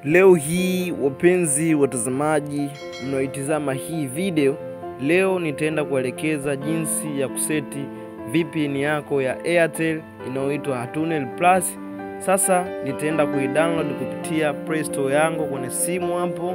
Leo hii wapenzi watazamaji mnaoitazama hii video, leo nitaenda kuelekeza jinsi ya kuseti VPN yako ya Airtel inayoitwa Hatunnel Plus. Sasa nitaenda kuidownload kupitia Play Store yangu kwenye simu hapo,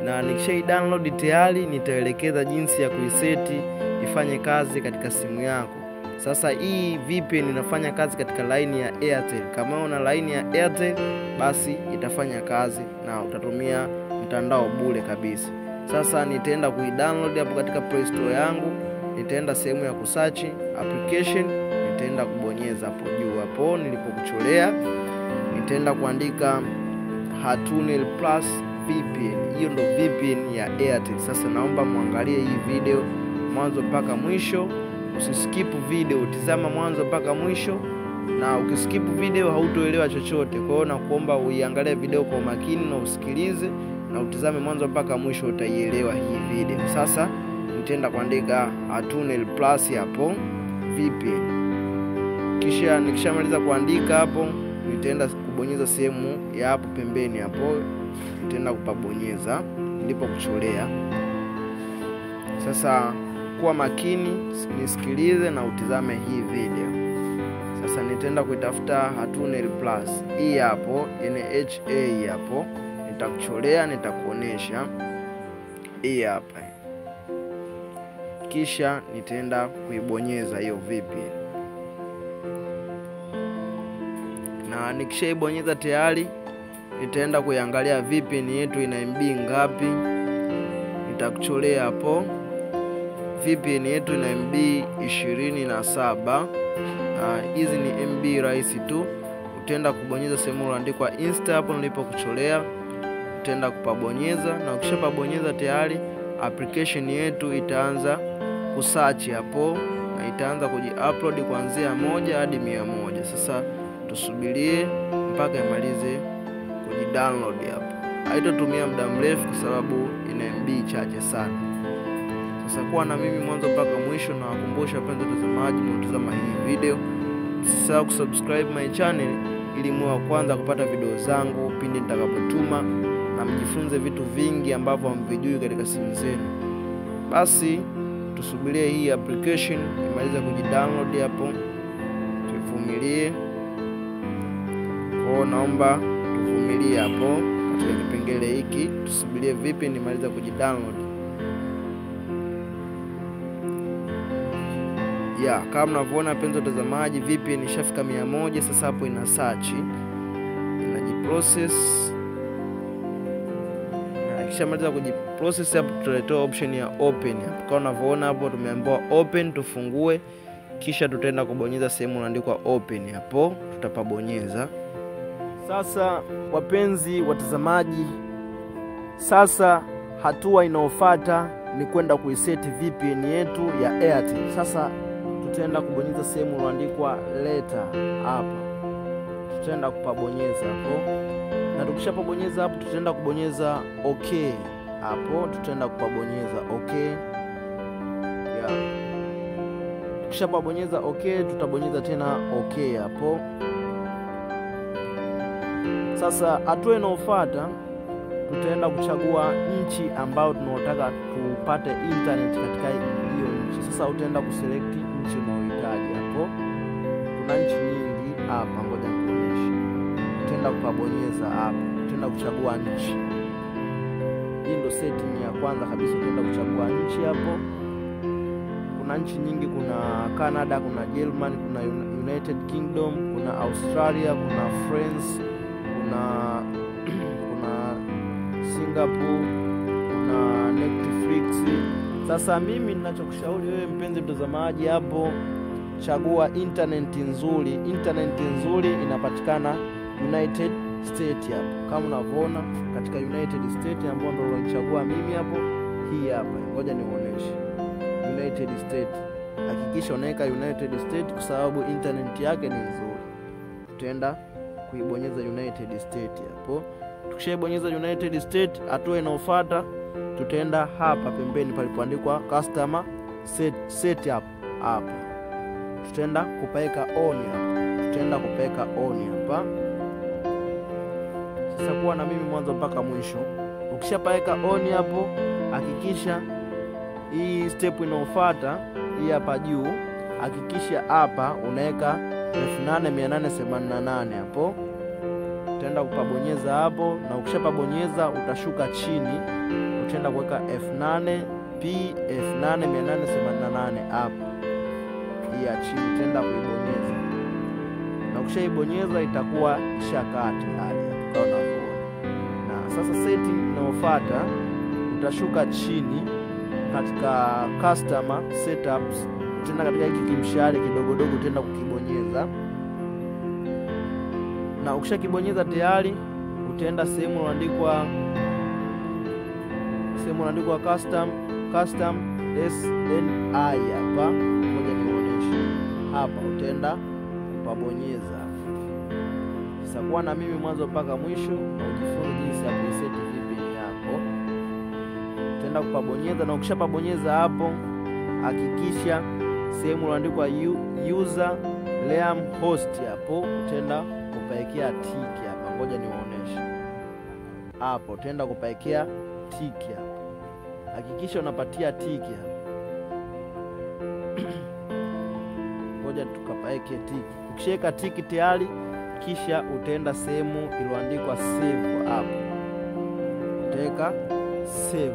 na nikisha-download tayari nitaelekeza jinsi ya kuiseti ifanye kazi katika simu yako. Sasa hii VPN inafanya kazi katika line ya Airtel. Kama una line ya Airtel basi itafanya kazi na utatumia mtandao bure kabisa. Sasa nitaenda kuidownload hapo katika Play Store yangu, nitaenda sehemu ya kusearch application, nitaenda kubonyeza hapo juu hapo nilipokucholea, nitaenda kuandika Hatunnel Plus VPN. Hiyo ndo VPN ya Airtel. Sasa naomba muangalie hii video mwanzo mpaka mwisho. Usiskip video, tazama mwanzo mpaka mwisho, na ukiskip video hautoelewa chochote. Kwa hiyo nakuomba uiangalie video kwa makini na usikilize na utazame mwanzo mpaka mwisho, utaielewa hii video. Sasa nitaenda kuandika Hatunnel Plus hapo VPN. Kisha nikishamaliza kuandika hapo, nitaenda kubonyeza sehemu ya hapo pembeni hapo, nitaenda kupabonyeza ndipo kucholea. Sasa kuwa makini, nisikilize na utizame hii video. Sasa nitaenda kuitafuta Hatunnel Plus. Hii hapo NHA hapo. Nitakucholea, nitakuonesha. Hii hapa. Kisha nitaenda kuibonyeza hiyo VPN. Na nikishaibonyeza tayari, nitaenda kuiangalia VPN yetu ina MB ngapi. Nitakucholea hapo. VPN yetu ina MB 27. Hizi ni MB rahisi tu. Utaenda kubonyeza sehemu iliyoandikwa Insta hapo nilipokucholea. Utaenda kupabonyeza, na ukishapabonyeza tayari application yetu itaanza kusearch hapo na itaanza kuji-upload kuanzia 1 hadi 100. Sasa tusubirie mpaka imalize kuji-download hapo. Haitatumia muda mrefu kwa sababu ina MB chache sana. Sasa kuwa na mimi mwanzo mpaka mwisho, na wakumbusha wapenzi watazamaji mnaotazama hii video, msisahau kusubscribe my channel ili muwe wa kwanza kupata video zangu pindi nitakapotuma, na mjifunze vitu vingi ambavyo hamvijui katika simu zenu. Basi tusubirie hii application imalize kuji-download hapo. Tuvumilie. Kwa naomba tuvumilie hapo katika kipengele hiki, tusubirie vipi nimaliza kuji-download. Kama mnavyoona penzi watazamaji, VPN ishafika 100. Sasa hapo ina search, inajiprocess, na ikishamaliza kujiprocess hapo tutaletea option ya open hapo. Kama unavyoona hapo tumeambiwa open, tufungue, kisha tutaenda kubonyeza sehemu iliyoandikwa open hapo, tutapabonyeza. Sasa wapenzi watazamaji, sasa hatua inayofuata ni kwenda kuiseti VPN yetu ya Airtel. Sasa tutaenda kubonyeza sehemu iliyoandikwa letter hapa. Tutaenda kupabonyeza hapo. Na tukishapabonyeza hapo tutaenda kubonyeza okay hapo. Tutaenda kupabonyeza okay. Tukishapabonyeza okay, tutabonyeza tena okay hapo. Sasa hatua inayofuata tutaenda kuchagua nchi ambayo tunataka tupate internet katika hiyo nchi. Sasa utaenda kuselect nchi unayohitaji hapo. Kuna nchi nyingi hapa, ngoja nikuonyeshe. Utaenda kupabonyeza hapo, utaenda kuchagua nchi. Hii ndio setting ya kwanza kabisa, utaenda kuchagua nchi hapo. Kuna nchi nyingi, kuna Canada, kuna Germany, kuna United Kingdom, kuna Australia, kuna France, kuna Singapore, kuna Netflix. Sasa mimi ninachokushauri wewe mpenzi mtazamaji hapo, chagua internet nzuri. Internet nzuri inapatikana United States hapo. Kama unavyoona katika United States ambapo ndio nilichagua mimi hapo, hii hapa. Ngoja niuoneshe. United States. Hakikisha unaweka United States kwa sababu internet yake ni nzuri. Tutaenda kuibonyeza United States hapo. Tukishabonyeza United States, hatua inayofuata tutaenda hapa pembeni palipoandikwa customer setup hapa. Tutaenda kupaweka on hapa. Tutaenda kupaweka on hapa. Sasa kuwa na mimi mwanzo mpaka mwisho. Ukishapaweka on hapo, hakikisha hii step inayofuata hii hapa juu, hakikisha hapa unaweka 8888 hapo. Utaenda kupabonyeza hapo, na ukishapabonyeza utashuka chini, utaenda kuweka F88888 hapa. Hii ya chini utaenda kuibonyeza, na ukishaibonyeza itakuwa ishakaa tayari kama unavyoona. Na sasa setting inayofuata utashuka chini katika customer setups, utaenda katika hiki kimshale kidogodogo, utaenda kukibonyeza, na ukishakibonyeza tayari utaenda sehemu iliyoandikwa custom SNI hapa. Ngoja nionyeshe hapa, utaenda kupabonyeza. Sasa kuwa na mimi mwanzo mpaka mwisho na ujifunze jinsi ya kuset VPN yako. Utaenda kupabonyeza, na ukishapabonyeza hapo hakikisha sehemu iliyoandikwa user realm host hapo utaenda kupaekea tiki hapa. Ngoja niwaoneshe hapo, utaenda kupaekea tiki hapa. Hakikisha unapatia tiki hapa. Ngoja tukapaeke tiki. Ukishaweka tiki tayari, kisha utaenda sehemu iliyoandikwa save hapo, utaweka save.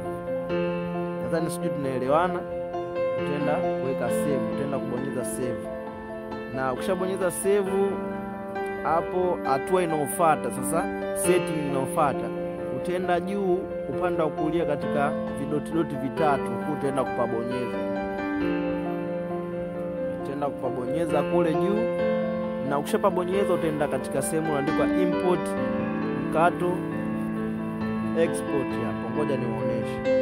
Nadhani sijui tunaelewana. Utaenda kuweka save, utaenda kubonyeza save, na ukishabonyeza save hapo, hatua inayofuata sasa, setting inayofuata, utaenda juu upande wa kulia katika vidotidoti vitatu, utaenda kupabonyeza. Utaenda kupabonyeza kule juu, na ukishapabonyeza utaenda katika sehemu inaandikwa import mkato export hapo. Ngoja niwaoneshe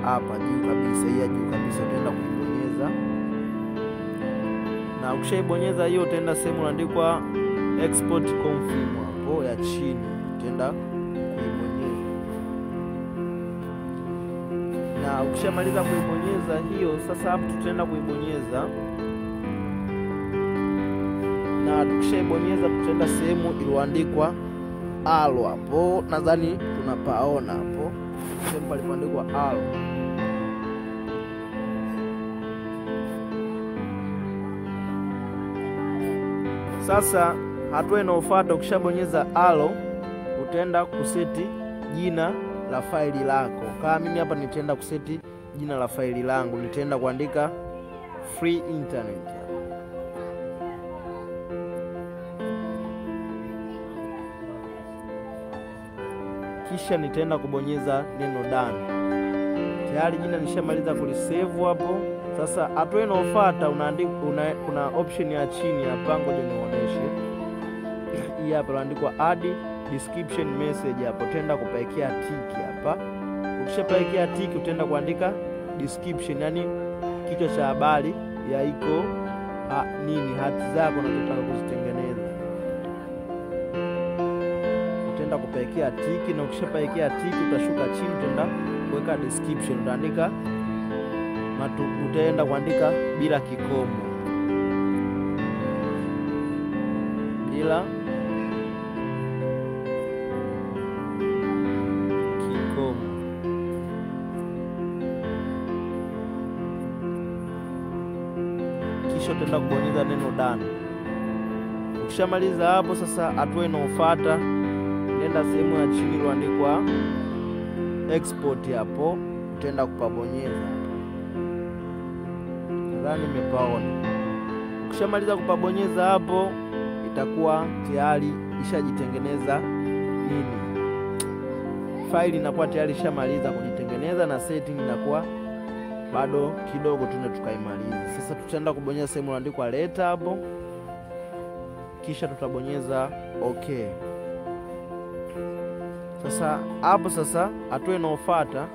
hapa juu kabisa, hii juu kabisa utaenda kuibonyeza, na ukishaibonyeza hiyo utaenda sehemu inaandikwa export confirm hapo ya chini, utaenda kuibonyeza, na ukishamaliza kuibonyeza hiyo, sasa hapo tutaenda kuibonyeza, na tukishaibonyeza tutaenda sehemu iliyoandikwa alo hapo. Nadhani tunapaona hapo sehemu palipoandikwa alo. Sasa hatua inayofuata, ukishabonyeza alo utaenda kuseti jina la faili lako. Kama mimi hapa nitaenda kuseti jina la faili langu, nitaenda kuandika free internet, kisha nitaenda kubonyeza neno done. Tayari jina nishamaliza kulisave hapo. Sasa hatua inayofuata kuna option ya chini hapa, ngoja nionyeshe. Hii hapa inaandikwa add description message hapo, utaenda kupaekea tiki hapa. Ukishapaekea tiki utaenda kuandika description, yani kichwa cha habari ya iko hati zako unataka kuzitengeneza. Utaenda kupaekea tiki, na ukishapaekea tiki utashuka chini, utaenda kuweka description, utaandika utaenda kuandika bila kikomo, bila kikomo. Kisha utaenda kubonyeza neno done. Ukishamaliza hapo, sasa hatua inayofuata, nenda sehemu ya chini iliyoandikwa export hapo, utaenda kupabonyeza. Nadhani nimepaona. Ukishamaliza kupabonyeza hapo, itakuwa tayari ishajitengeneza faili inakuwa tayari ishamaliza kujitengeneza, na setting inakuwa bado kidogo tuna tukaimaliza. Sasa tutaenda kubonyeza sehemu iliyoandikwa letter hapo, kisha tutabonyeza okay. Sasa hapo hatua inayofuata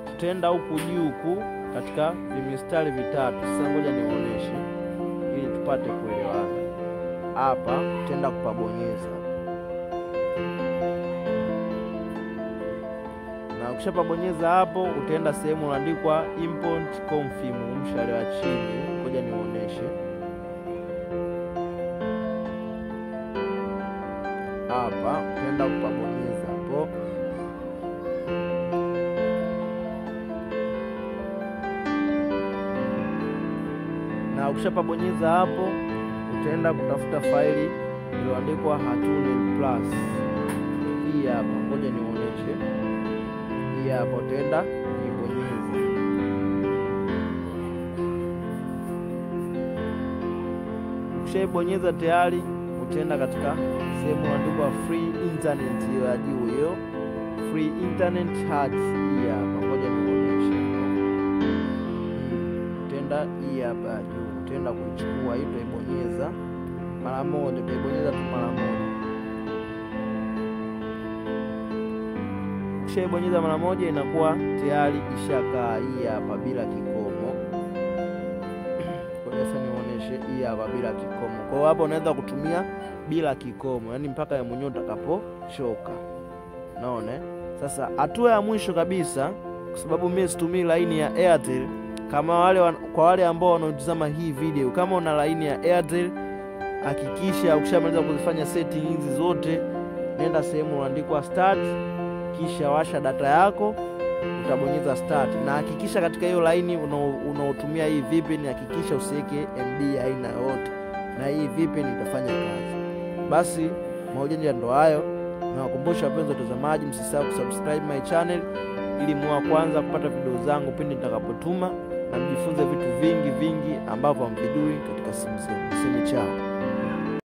tutaenda huku juu huku katika vimistari vitatu. Sasa ngoja niwaoneshe ili tupate kuelewana. Hapa tutaenda kupabonyeza, na ukishapabonyeza hapo utaenda sehemu iliyoandikwa import confirm mshale wa chini. Ngoja niwaoneshe hapa, utaenda kupabonyeza na ukishapabonyeza hapo utaenda kutafuta faili iliyoandikwa Hatunet Plus. Hii hapa, ngoja nionyeshe. Hii hapa utaenda kuibonyeza. Ukishaibonyeza tayari utaenda katika sehemu iliyoandikwa free internet, hiyo ya juu hiyo, free internet hats. Hii hapa, ngoja nionyeshe. Utaenda hii hapa ya juu, utaenda kuichukua hii, utaibonyeza mara moja, utaibonyeza tu mara moja. Ukishaibonyeza mara moja inakuwa tayari ishakaa. Hii hapa bila kikomo. Kwa sasa nionyeshe hii hapa bila kikomo. Kwa hiyo hapo unaweza kutumia bila kikomo, yani mpaka ya mwenyewe utakapochoka. Naona sasa hatua ya mwisho kabisa, kwa sababu mimi situmii laini ya Airtel. Kwa wale ambao wanaotazama hii video, kama una laini ya Airtel, hakikisha ukishamaliza kuzifanya setting hizi zote, nenda sehemu iliyoandikwa start, kisha washa data yako, utabonyeza start. Na hakikisha katika hiyo laini unaotumia hii VPN, hakikisha usiweke MB aina yote, na hii VPN itafanya kazi. Basi maujanja ndo hayo. Nawakumbusha wapenzi watazamaji, msisahau kusubscribe my channel ili muwe kwanza kupata video zangu pindi nitakapotuma, na mjifunze vitu vingi ambavyo hamvijui katika simu zenu. Niseme chao.